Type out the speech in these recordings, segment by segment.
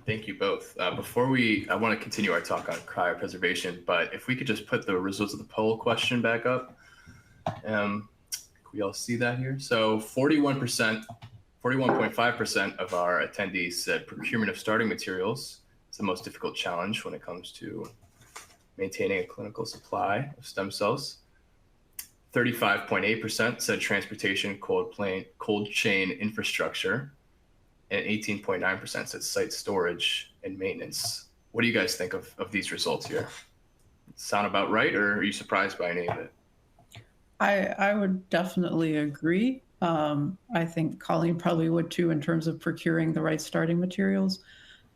Thank you both. I want to continue our talk on cryopreservation, but if we could just put the results of the poll question back up. Can we all see that here? So 41.5% of our attendees said procurement of starting materials is the most difficult challenge when it comes to maintaining a clinical supply of stem cells. 35.8% said transportation, cold chain infrastructure, and 18.9% said site storage and maintenance. What do you guys think of these results here? Sound about right, or are you surprised by any of it? I would definitely agree. I think Colleen probably would too, in terms of procuring the right starting materials,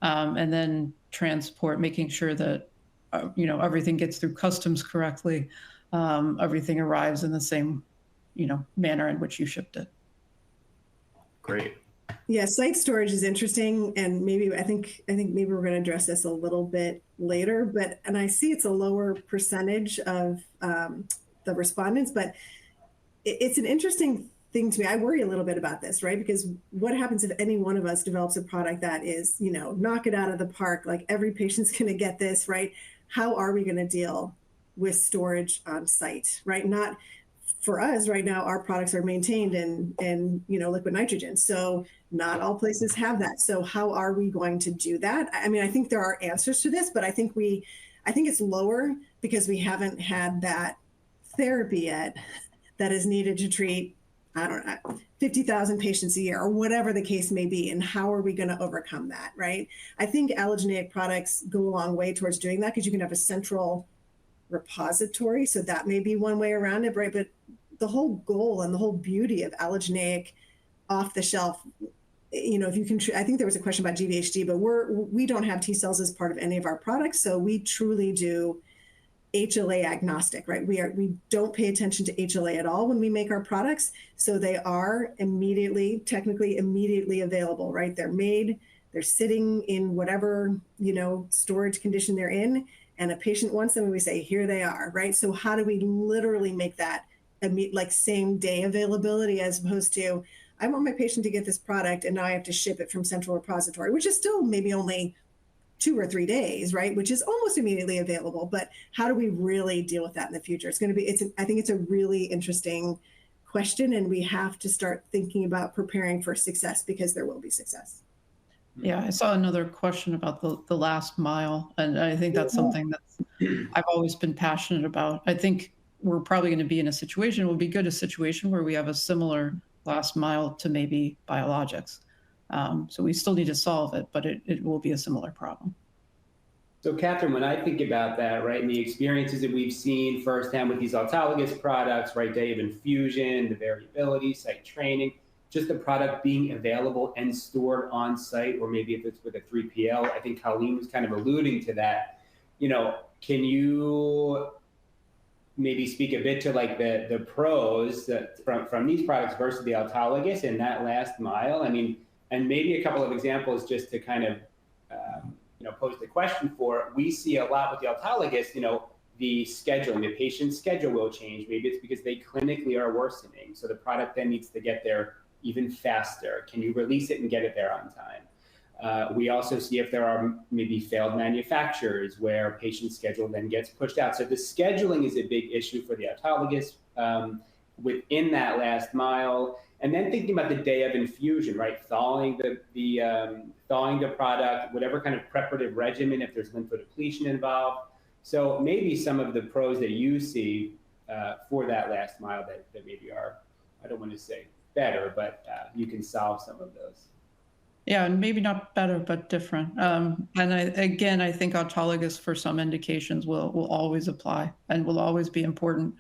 and then transport, making sure that everything gets through customs correctly, everything arrives in the same manner in which you shipped it. Great. Yeah, site storage is interesting, and I think maybe we're going to address this a little bit later. And I see it's a lower percentage of the respondents, but it's an interesting thing to me. I worry a little bit about this, right? Because what happens if any one of us develops a product that is, knock it out of the park, like every patient's going to get this, right? How are we going to deal with storage on site, right? Not for us right now, our products are maintained in liquid nitrogen. So not all places have that. So how are we going to do that? I mean, I think there are answers to this, but I think it's lower because we haven't had that therapy yet that is needed to treat, 50,000 patients a year or whatever the case may be. And how are we going to overcome that, right? I think allogeneic products go a long way towards doing that because you can have a central repository. So that may be one way around it, right? But the whole goal and the whole beauty of allogeneic off the shelf, if you can, I think there was a question about GVHD, but we don't have T cells as part of any of our products. So we truly do HLA agnostic, right? We don't pay attention to HLA at all when we make our products. So they are technically immediately available, right? They're made, they're sitting in whatever, storage condition they're in, and a patient wants them and we say, here they are, right? So how do we literally make that like same day availability, as opposed to, I want my patient to get this product and now I have to ship it from central repository, which is still maybe only 2 or 3 days, right? Which is almost immediately available. But how do we really deal with that in the future? I think it's a really interesting question, and we have to start thinking about preparing for success, because there will be success. Yeah, I saw another question about the last mile, and I think that's something that I've always been passionate about. I think we're probably going to be in a situation, a situation where we have a similar last mile to maybe biologics. So we still need to solve it, but it will be a similar problem. So Catherine, when I think about that, right, and the experiences that we've seen firsthand with these autologous products, right, day of infusion, the variability, site training, just the product being available and stored on site, or maybe if it's with a 3PL, I think Colleen was kind of alluding to that. Can you maybe speak a bit to like the pros from these products versus the autologous in that last mile? I mean, and maybe a couple of examples just to kind of pose the question for. We see a lot with the autologous, the scheduling, the patient's schedule will change. Maybe it's because they clinically are worsening, so the product then needs to get there even faster. Can you release it and get it there on time? We also see if there are maybe failed manufacturers where patient schedule then gets pushed out. So the scheduling is a big issue for the autologous within that last mile. And then thinking about the day of infusion, right? Thawing the product, whatever kind of preparative regimen, if there's lymphodepletion involved. So maybe some of the pros that you see for that last mile that maybe are, I don't want to say better, but you can solve some of those. Yeah, and maybe not better, but different. And I think autologous for some indications will always apply and will always be important.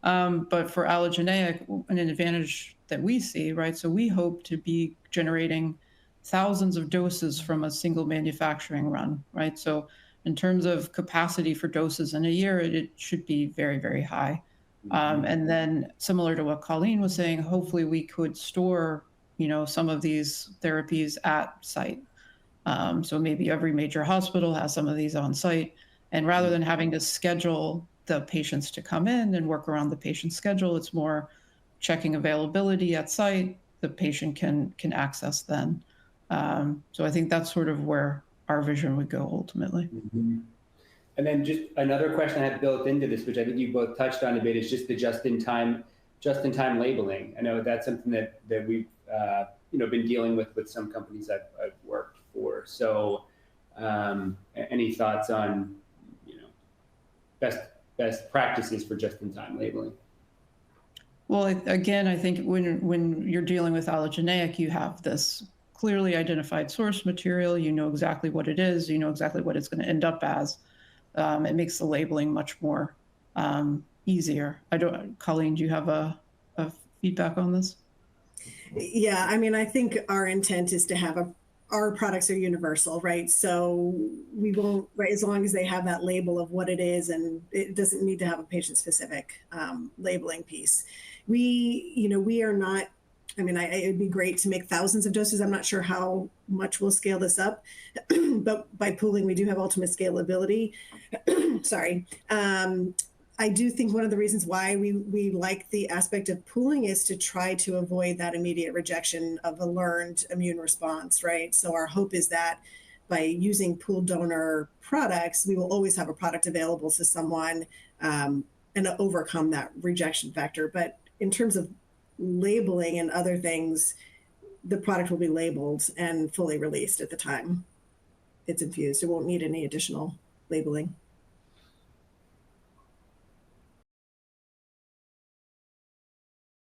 But for allogeneic, an advantage that we see, right? So we hope to be generating thousands of doses from a single manufacturing run, right? So in terms of capacity for doses in a year, it should be very, very high. And then similar to what Colleen was saying, hopefully we could store, some of these therapies at site. So maybe every major hospital has some of these on site. And rather than having to schedule the patients to come in and work around the patient's schedule, it's more checking availability at site, the patient can access then. So I think that's sort of where our vision would go ultimately. Mm-hmm. And then just another question I have built into this, which I think you both touched on a bit, is just the just-in-time labeling. I know that's something that we've been dealing with some companies I've worked for. So, any thoughts on best practices for just-in-time labeling? Well, again, I think when you're dealing with allogeneic, you have this clearly identified source material. You know exactly what it is. You know exactly what it's going to end up as. It makes the labeling much more easier. Colleen, do you have a feedback on this? Yeah, I mean, I think our intent is to have our products are universal, right? So we won't, right, as long as they have that label of what it is, and it doesn't need to have a patient-specific labeling piece. We are not, I mean, it'd be great to make thousands of doses. I'm not sure how much we'll scale this up, but by pooling, we do have ultimate scalability. Sorry. I do think one of the reasons why we like the aspect of pooling is to try to avoid that immediate rejection of a learned immune response, right? So our hope is that by using pooled donor products, we will always have a product available to someone and overcome that rejection factor. But in terms of labeling and other things, the product will be labeled and fully released at the time it's infused. It won't need any additional labeling.